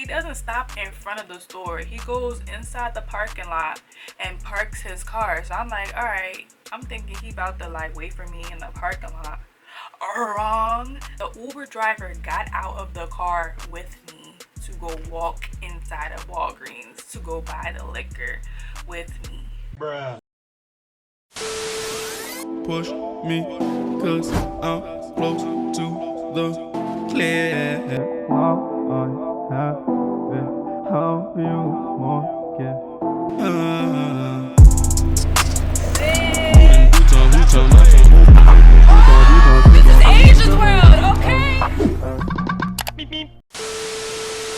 doesn't stop in front of the store. He goes inside the parking lot and parks his car. So I'm like, all right, I'm thinking he about to like wait for me in the parking lot. Wrong. The Uber driver got out of the car with me to go walk inside of Walgreens to go buy the liquor with me. Bruh. Push me, cause I'm close to the clear. All I have is how you want This is Asia's world, okay? Beep, beep.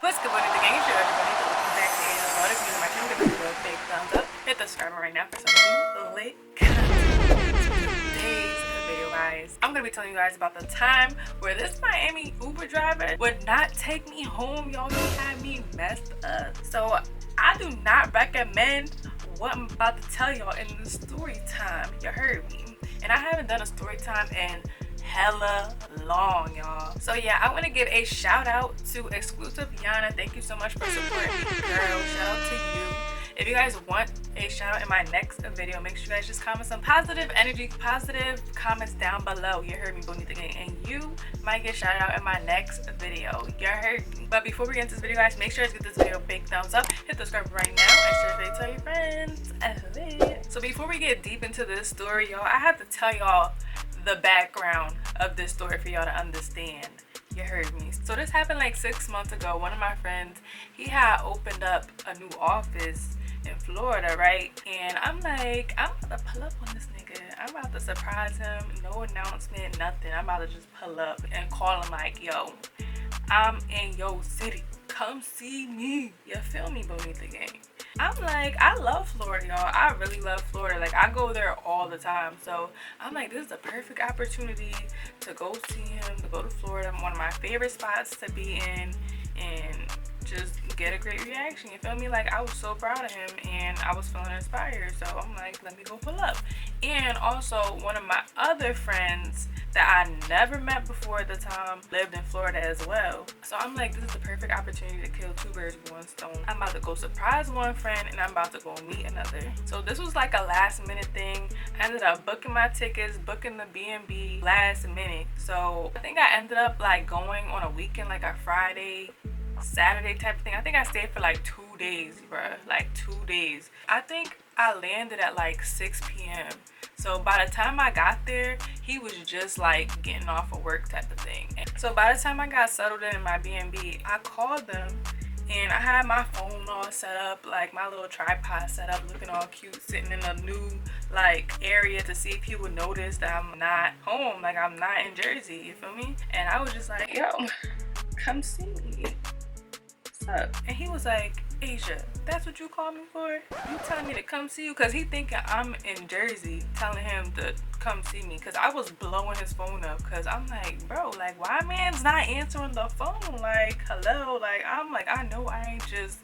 What's good, buddy? The gang show, everybody. Welcome back to Asia's world. If you're new to my channel, give this video a big thumbs up. Hit the subscribe button right now for some new lit content. Today's video, guys, I'm gonna be telling you guys about the time where this Miami Uber driver would not take me home. Y'all, he had me messed up. So I do not recommend what I'm about to tell y'all in the story time. You heard me. And I haven't done a story time in hella long, y'all. So yeah, I want to give a shout out to exclusive Yana. Thank you so much for supporting me, girl. Shout out to you. If you guys want a shout out in my next video, make sure you guys just comment some positive energy, positive comments down below. You heard me, Bonita Gang, and you might get shout out in my next video. You heard me. But before we get into this video, guys, make sure to give this video a big thumbs up, hit the subscribe right now, and share it, tell your friends. So before we get deep into this story, y'all, I have to tell y'all the background of this story for y'all to understand. You heard me. So this happened like 6 months ago. One of my friends, he had opened up a new office in Florida, right? And I'm like, I'm about to pull up on this nigga. I'm about to surprise him. No announcement, nothing. I'm about to just pull up and call him like, yo, I'm in your city. Come see me. You feel me, Bonita Gang? I'm like, I love Florida, y'all. I really love Florida. Like, I go there all the time. So I'm like, this is a perfect opportunity to go see him, to go to Florida. One of my favorite spots to be in and just get a great reaction. You feel me? Like, I was so proud of him and I was feeling inspired. So I'm like, let me go pull up. And also, one of my other friends that I never met before at the time lived in Florida as well. So I'm like, this is the perfect opportunity to kill two birds with one stone. I'm about to go surprise one friend and I'm about to go meet another. So this was like a last minute thing. I ended up booking my tickets, booking the B&B last minute. So I think I ended up like going on a weekend, like a Friday, Saturday type of thing. I think I stayed for like 2 days, bruh. Like 2 days. I think I landed at like 6 p.m. So by the time I got there, he was just like getting off of work type of thing. So by the time I got settled in my B&B, I called them and I had my phone all set up, like my little tripod set up, looking all cute, sitting in a new like area to see if he would notice that I'm not home, like I'm not in Jersey, you feel me? And I was just like, yo, come see me. What's up? And he was like, Asia, that's what you called me for? You telling me to come see you? Because he thinking I'm in Jersey telling him to come see me. Because I was blowing his phone up. Because I'm like, bro, like, why man's not answering the phone? Like, hello? Like, I'm like, I know I ain't just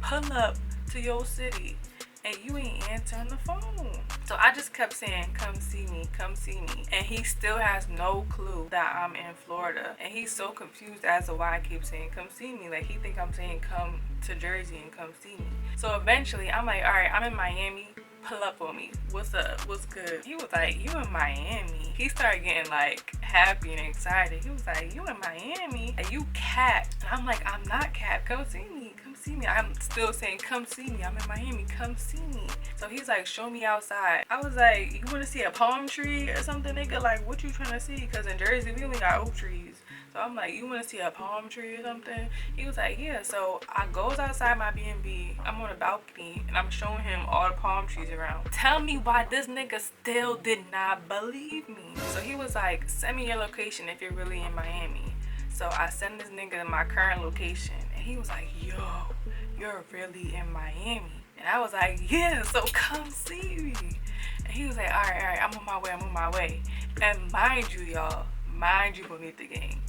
pull up to your city and you ain't answering the phone. So I just kept saying, come see me, come see me. And he still has no clue that I'm in Florida. And he's so confused as to why I keep saying, come see me. Like, he think I'm saying, come to Jersey and come see me. So eventually I'm like, all right, I'm in Miami. Pull up on me. What's up? What's good? He was like, you in Miami? He started getting like happy and excited. He was like, you in Miami? Are you Cap? And I'm like, I'm not Cap. Come see me. Come see me. I'm still saying, come see me. I'm in Miami. Come see me. So he's like, show me outside. I was like, you want to see a palm tree or something, nigga? Like, what you trying to see? Because in Jersey, we only got oak trees. So I'm like, you want to see a palm tree or something? He was like, yeah. So I goes outside my B&B. I'm on a balcony and I'm showing him all the palm trees around. Tell me why this nigga still did not believe me. So he was like, send me your location if you're really in Miami. So I sent this nigga my current location and he was like, yo, you're really in Miami. And I was like, yeah, so come see me. And he was like, all right, I'm on my way. And mind you, y'all, Bonita Gang,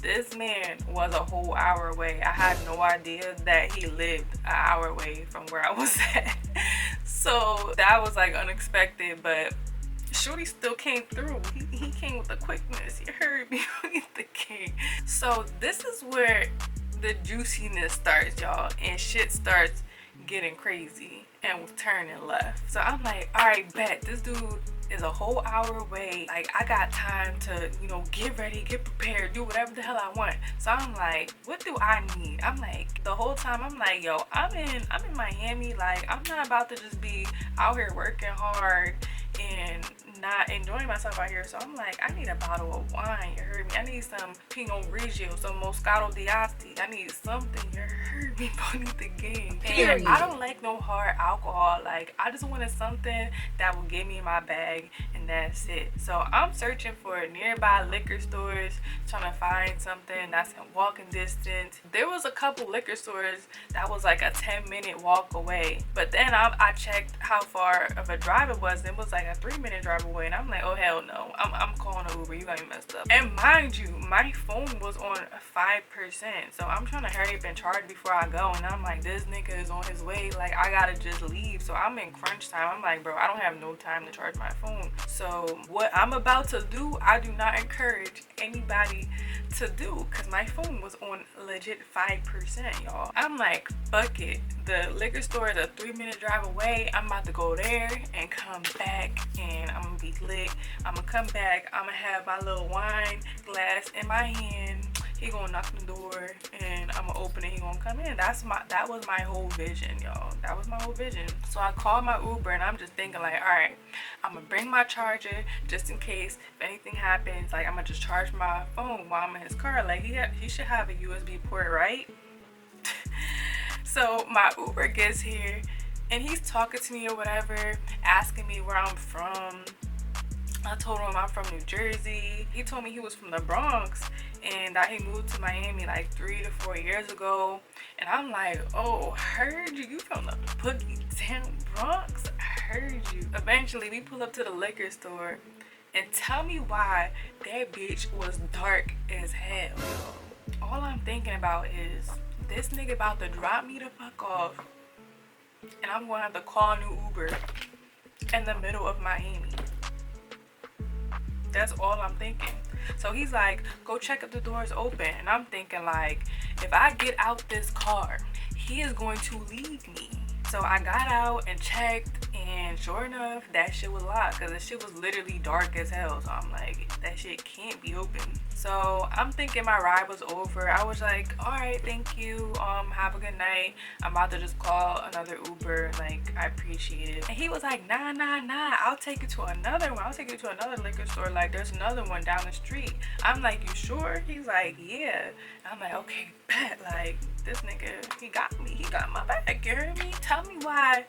this man was a whole hour away. I had no idea that he lived an hour away from where I was at. So that was like unexpected, but shorty still came through. He came with the quickness. You heard me, the king. So this is where the juiciness starts, y'all, and shit starts getting crazy and was turning left. So I'm like, all right, bet this dude is a whole hour away. Like, I got time to, you know, get ready, get prepared, do whatever the hell I want. So I'm like, what do I need? I'm like, the whole time I'm like, yo, I'm in Miami. Like, I'm not about to just be out here working hard and not enjoying myself out here. So I'm like, I need a bottle of wine, you heard me? I need some Pinot Grigio, some Moscato d'Asti. I need something, you heard me? Beneath the game. And I don't like no hard alcohol. Like, I just wanted something that will get me in my bag, and that's it. So I'm searching for nearby liquor stores, trying to find something that's in walking distance. There was a couple liquor stores that was like a 10-minute walk away, but then I checked how far of a drive it was, and it was like a 3-minute drive away, and I'm like, oh hell no, I'm calling an Uber, you got me messed up. And mind you, my phone was on 5%, so I'm trying to hurry up and charge before I go, and I'm like, this nigga is on his way, like I gotta just leave. So I'm in crunch time. I'm like, bro, I don't have no time to charge my phone. So what I'm about to do, I do not encourage anybody to do, because my phone was on legit 5%, y'all. I'm like, fuck it, the liquor store is a 3-minute drive away. I'm about to go there and come back, and I'm gonna be lit. I'm gonna come back, I'm gonna have my little wine glass in my hand. He gonna knock on the door and I'm gonna open it, he gonna come in. That was my whole vision, y'all. That was my whole vision. So I called my Uber, and I'm just thinking like, all right, I'm gonna bring my charger just in case if anything happens. Like, I'm gonna just charge my phone while I'm in his car. Like, he should have a USB port, right? So my Uber gets here and he's talking to me or whatever, asking me where I'm from. I told him I'm from New Jersey. He told me he was from the Bronx and that he moved to Miami like 3 to 4 years ago. And I'm like, oh, heard you. You from the Boogie Town Bronx? I heard you. Eventually, we pull up to the liquor store, and tell me why that bitch was dark as hell. All I'm thinking about is this nigga about to drop me the fuck off, and I'm gonna have to call a new Uber in the middle of Miami. That's all I'm thinking. So he's like, go check if the door's open. And I'm thinking like, if I get out this car, he is going to leave me. So I got out and checked, and sure enough, that shit was locked, because the shit was literally dark as hell. So I'm like, that shit can't be open. So I'm thinking my ride was over. I was like, all right, thank you. Have a good night. I'm about to just call another Uber. Like, I appreciate it. And he was like, nah. I'll take you to another one. I'll take you to another liquor store. Like, there's another one down the street. I'm like, you sure? He's like, yeah. And I'm like, okay, bet. Like, this nigga, he got me. He got my back. You heard me? Tell me why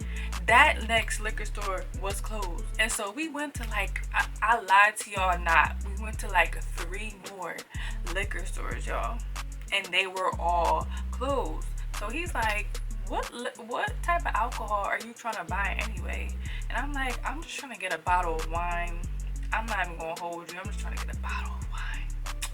that next liquor store was closed. And so we went to like, I lied to y'all not. We went to like 3 more liquor stores, y'all, and they were all closed. So he's like, what type of alcohol are you trying to buy anyway? And I'm like, I'm just trying to get a bottle of wine. I'm not even gonna hold you. I'm just trying to get a bottle of wine.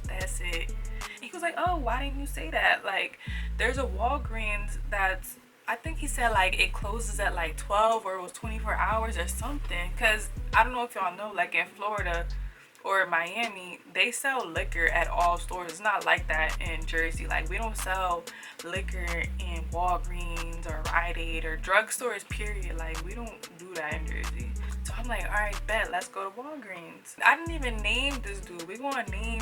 That's it. He was like, oh, why didn't you say that? Like, there's a Walgreens that's, I think he said like it closes at like 12 or it was 24 hours or something. Because I don't know if y'all know, like in Florida or Miami, they sell liquor at all stores. It's not like that in Jersey. Like, we don't sell liquor in Walgreens or Rite Aid or drugstores, period. Like, we don't do that in Jersey. So I'm like, all right, bet, let's go to Walgreens. I didn't even name this dude. We're gonna name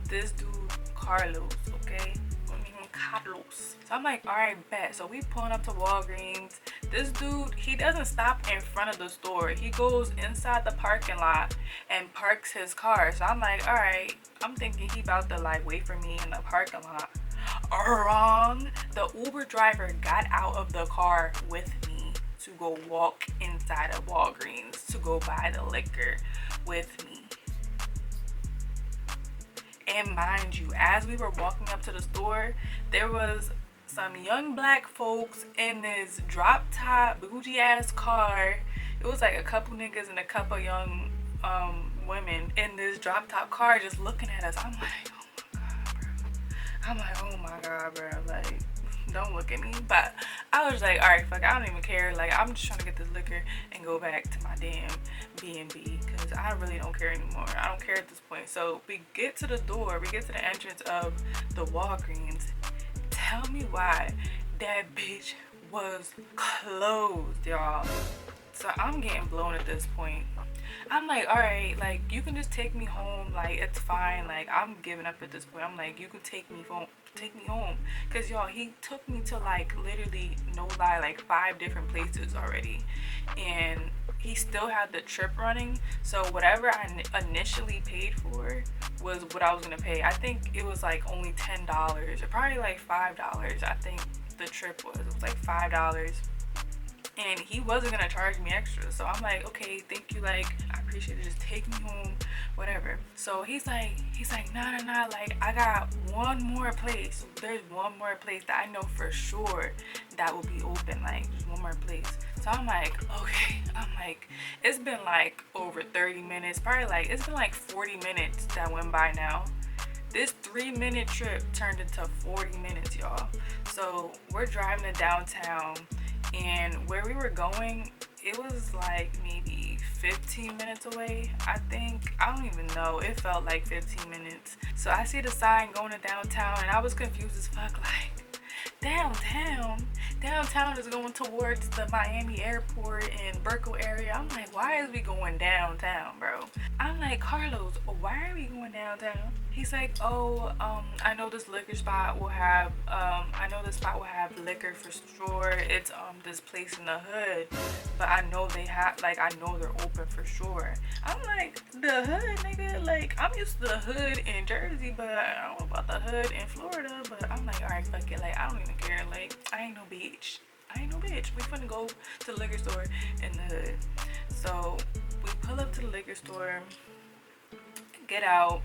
this dude Carlos, okay? We're gonna name him Carlos. So I'm like, all right, bet. So we pulling up to Walgreens. This dude, he doesn't stop in front of the store. He goes inside the parking lot and parks his car. So I'm like, all right. I'm thinking he about to like wait for me in the parking lot. Wrong. The Uber driver got out of the car with me to go walk inside of Walgreens to go buy the liquor with me. And mind you, as we were walking up to the store, there was some young black folks in this drop top bougie ass car. It was like a couple niggas and a couple young women in this drop top car just looking at us. I'm like, oh my god, bro. Like, don't look at me. But I was like, all right, fuck, I don't even care. Like, I'm just trying to get this liquor and go back to my damn B&B, because I really don't care anymore. I don't care at this point. So we get to the door, we get to the entrance of the Walgreens. tell me why that bitch was closed, y'all. So I'm getting blown at this point. I'm like, all right, like you can just take me home, like it's fine. Like I'm giving up at this point. I'm like, you can take me home, cause y'all, he took me to like literally, no lie, like 5 different places already, and he still had the trip running. So whatever I initially paid for was what I was gonna pay. I think it was like only $10 or probably like $5. I think the trip was like $5. And he wasn't gonna charge me extra, so I'm like, okay, thank you, like I appreciate it, just take me home, whatever. So he's like nah, like I got one more place. There's one more place that I know for sure that will be open, like just one more place. So I'm like, okay. I'm like, it's been like over 30 minutes, probably like it's been like 40 minutes that went by now. This 3-minute trip turned into 40 minutes, y'all. So we're driving to downtown, and where we were going, it was like maybe 15 minutes away, I think. I don't even know. It felt like 15 minutes. So I see the sign going to downtown, and I was confused as fuck, like, downtown is going towards the Miami airport and Burkle area. I'm like, why is we going downtown, bro? I'm like, Carlos, why are we going downtown? He's like, oh, I know this liquor spot will have liquor for sure. It's this place in the hood, but I know they have, like, I know they're open for sure. I'm like, the hood, nigga? Like, I'm used to the hood in Jersey, but I don't know about the hood in Florida. But I'm like, all right, fuck it, like I don't even care. Like, I ain't no bitch. We finna go to the liquor store in the hood. So we pull up to the liquor store, get out,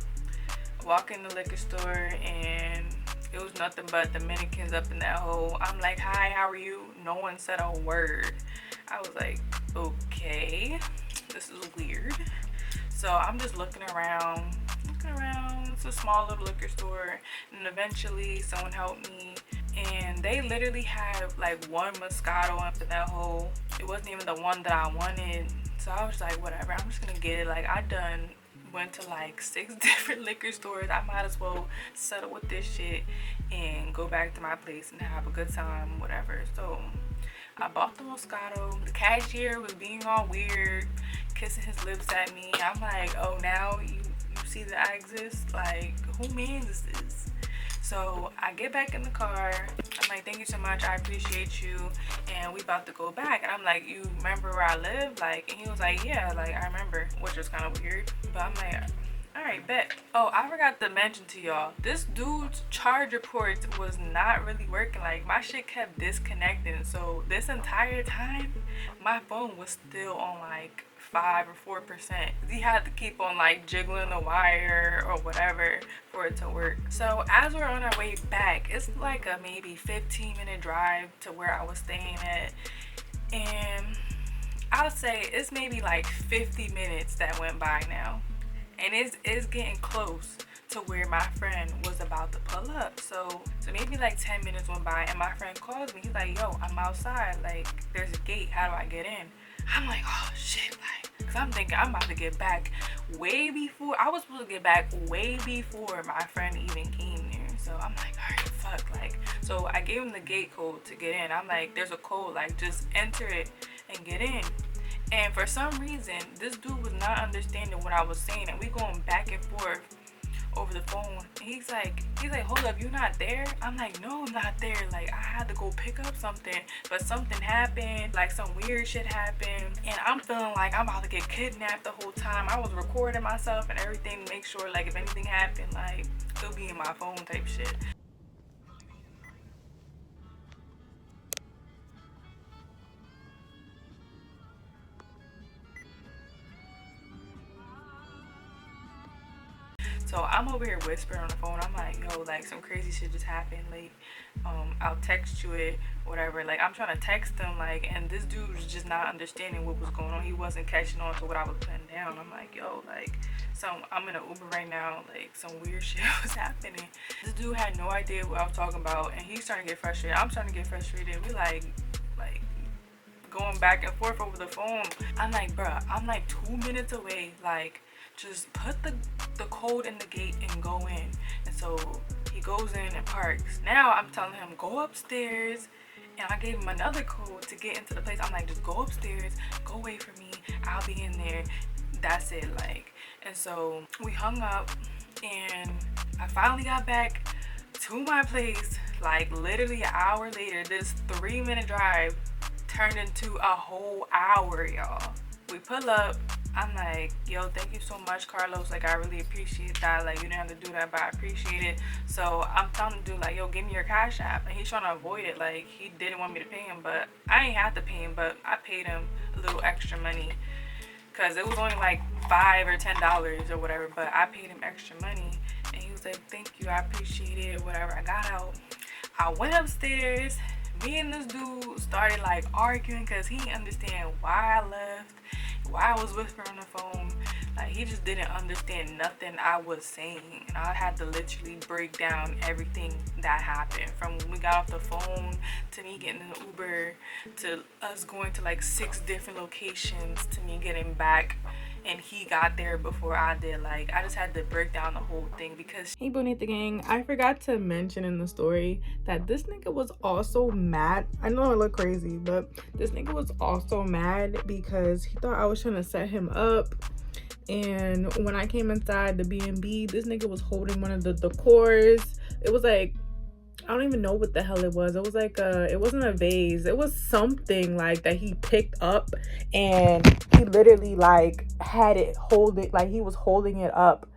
walk in the liquor store, and it was nothing but Dominicans up in that hole. I'm like, hi, how are you? No one said a word. I was like, okay, this is weird. So I'm just looking around. It's a small little liquor store, and eventually someone helped me, and they literally had like one Moscato up in that hole. It wasn't even the one that I wanted. So I was like, whatever, I'm just gonna get it. Like, I done went to like 6 different liquor stores. I might as well settle with this shit and go back to my place and have a good time, whatever. So I bought the Moscato. The cashier was being all weird, kissing his lips at me. I'm like, oh, now you see that I exist? Like, who means is this? So I get back in the car. I'm like, thank you so much, I appreciate you, and we about to go back. And I'm like, you remember where I live? Like, and he was like, yeah, like I remember, which was kind of weird. But I'm like, all right, bet. Oh, I forgot to mention to y'all, this dude's charger port was not really working. Like, my shit kept disconnecting. So this entire time, my phone was still on like 5 or 4%. He had to keep on like jiggling the wire or whatever for it to work. So as we're on our way back, it's like a maybe 15-minute drive to where I was staying at, and I'll say it's maybe like 50 minutes that went by now, and it's getting close to where my friend was about to pull up. So maybe like 10 minutes went by, and my friend calls me. He's like, yo, I'm outside, like there's a gate, how do I get in? I'm like, oh shit, like, because I'm thinking I'm about to get back way before, I was supposed to get back way before my friend even came there. So I'm like, all right, fuck, like, so I gave him the gate code to get in. I'm like, there's a code, like, just enter it and get in. And for some reason, this dude was not understanding what I was saying, and we going back and forth over the phone. And he's like, hold up, you not there? I'm like, no, I'm not there. Like, I had to go pick up something, but something happened, like some weird shit happened, and I'm feeling like I'm about to get kidnapped the whole time. I was recording myself and everything to make sure, like, if anything happened, like, it'll be in my phone type shit. So I'm over here whispering on the phone. I'm like, yo, like some crazy shit just happened. Like, I'll text you it, whatever. Like, I'm trying to text him, like, and this dude was just not understanding what was going on. He wasn't catching on to what I was putting down. I'm like, yo, like, I'm in an Uber right now. Like, some weird shit was happening. This dude had no idea what I was talking about, and he's starting to get frustrated. I'm starting to get frustrated. We like going back and forth over the phone. I'm like, bruh, I'm like 2 minutes away. Like, just put the code in the gate and go in. And so he He goes in and parks. Now I'm telling him, go upstairs. And I gave him another code to get into the place. I'm like, just go upstairs, go wait for me, I'll be in there. That's it, like. And so we hung up, and I finally got back to my place. Like literally an hour later, this 3-minute drive turned into a whole hour, y'all. We pull up. I'm like, yo, thank you so much, Carlos. Like, I really appreciate that. Like, you didn't have to do that, but I appreciate it. So I'm telling the dude, like, yo, give me your Cash App. And he's trying to avoid it. Like, he didn't want me to pay him, but I ain't have to pay him. But I paid him a little extra money because it was only like $5 or $10 or whatever. But I paid him extra money. And he was like, thank you, I appreciate it, whatever. I got out. I went upstairs. Me and this dude started like arguing because he didn't understand why I left, why I was with her on the phone. Like, he just didn't understand nothing I was saying, and I had to literally break down everything that happened, from when we got off the phone to me getting in the Uber to us going to like 6 different locations to me getting back, and he got there before I did. Like, I just had to break down the whole thing because hey, Bonita gang, I forgot to mention in the story that this nigga was also mad. I know I look crazy, but this nigga was also mad because he thought I was trying to set him up. And when I came inside the B&B, this nigga was holding one of the decors. It was like, I don't even know what the hell it was. It was like it wasn't a vase. It was something like that he picked up, and he literally like had it like he was holding it up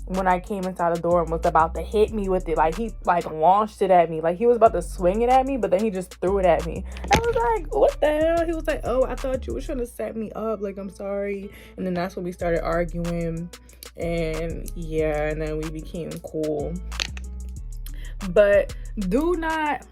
when I came inside the door and was about to hit me with it. Like, he like launched it at me. Like, he was about to swing it at me, but then he just threw it at me. I was like, what the hell? He was like, oh, I thought you were trying to set me up. Like, I'm sorry. And then that's when we started arguing. And yeah, and then we became cool. But do not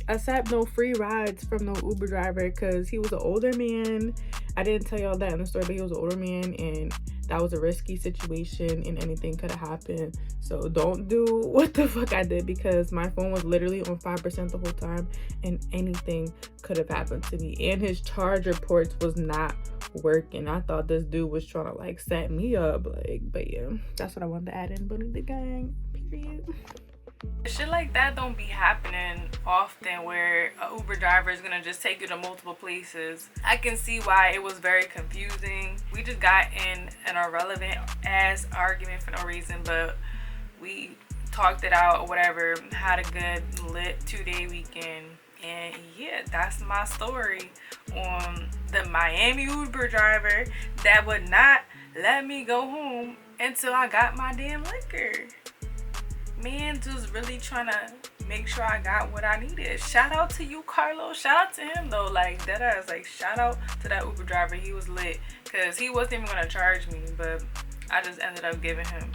accept no free rides from no Uber driver because he was an older man. I didn't tell y'all that in the story, but he was an older man, and that was a risky situation, and anything could have happened. So don't do what the fuck I did, because my phone was literally on 5% the whole time, and anything could have happened to me. And his charger ports was not working. I thought this dude was trying to like set me up, like. But yeah, that's what I wanted to add in. Bunny the gang, period. Shit like that don't be happening often, where a Uber driver is gonna just take you to multiple places. I can see why it was very confusing. We just got in an irrelevant ass argument for no reason, but we talked it out or whatever, had a good lit 2-day weekend. And yeah, that's my story on the Miami Uber driver that would not let me go home until I got my damn liquor. Man, just really trying to make sure I got what I needed. Shout out to you, Carlos. Shout out to him though. Like, that ass, like, shout out to that Uber driver. He was lit, because he wasn't even gonna charge me, but I just ended up giving him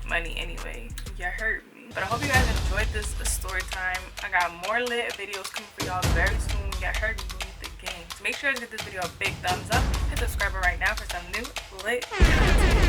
money anyway. You heard me. But I hope you guys enjoyed this story time. I got more lit videos coming for y'all very soon. You heard me, beneath the game. So make sure to give this video a big thumbs up. Hit the subscribe button right now for some new lit content.